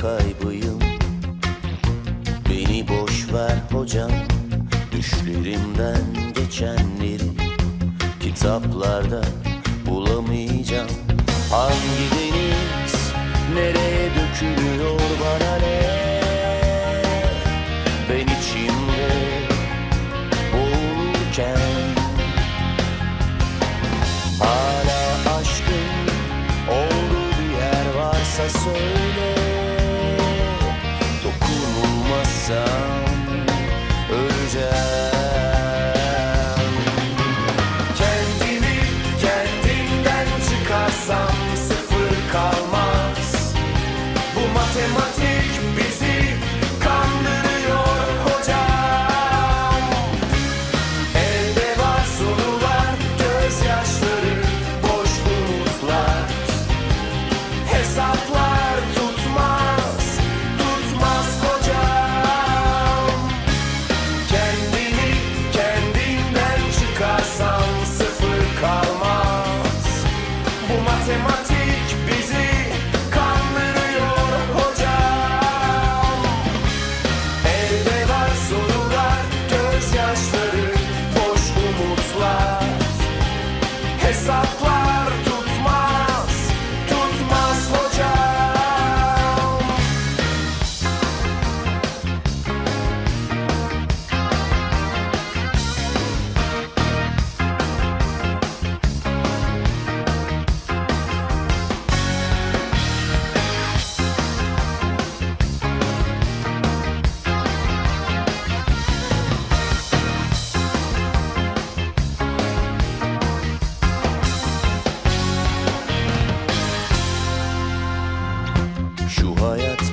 kaybıyım. Beni boş ver hocam, düşlerimden geçenleri kitaplarda bulamayacağım. Hangi deniz nereye dökülüyor bana ne? Ben içimde boğulurken hala aşkın olduğu bir yer varsa söyle. Dokunulmazsam öleceğim. Kendimi kendimden çıkarsam sıfır kalmaz. Bu matematik bizi kandırıyor hocam. Elde var sorular, gözyaşları, boş umutlar. Hesaplar tutmaz, tutmaz hocam. Kendini kendinden çıkarsan sıfır kalmaz. Bu matematik bizi kandırıyor hocam. Elde var sorular, gözyaşları, boş umutlar. Hesaplar tutmaz, tutmaz hocam. Şu hayat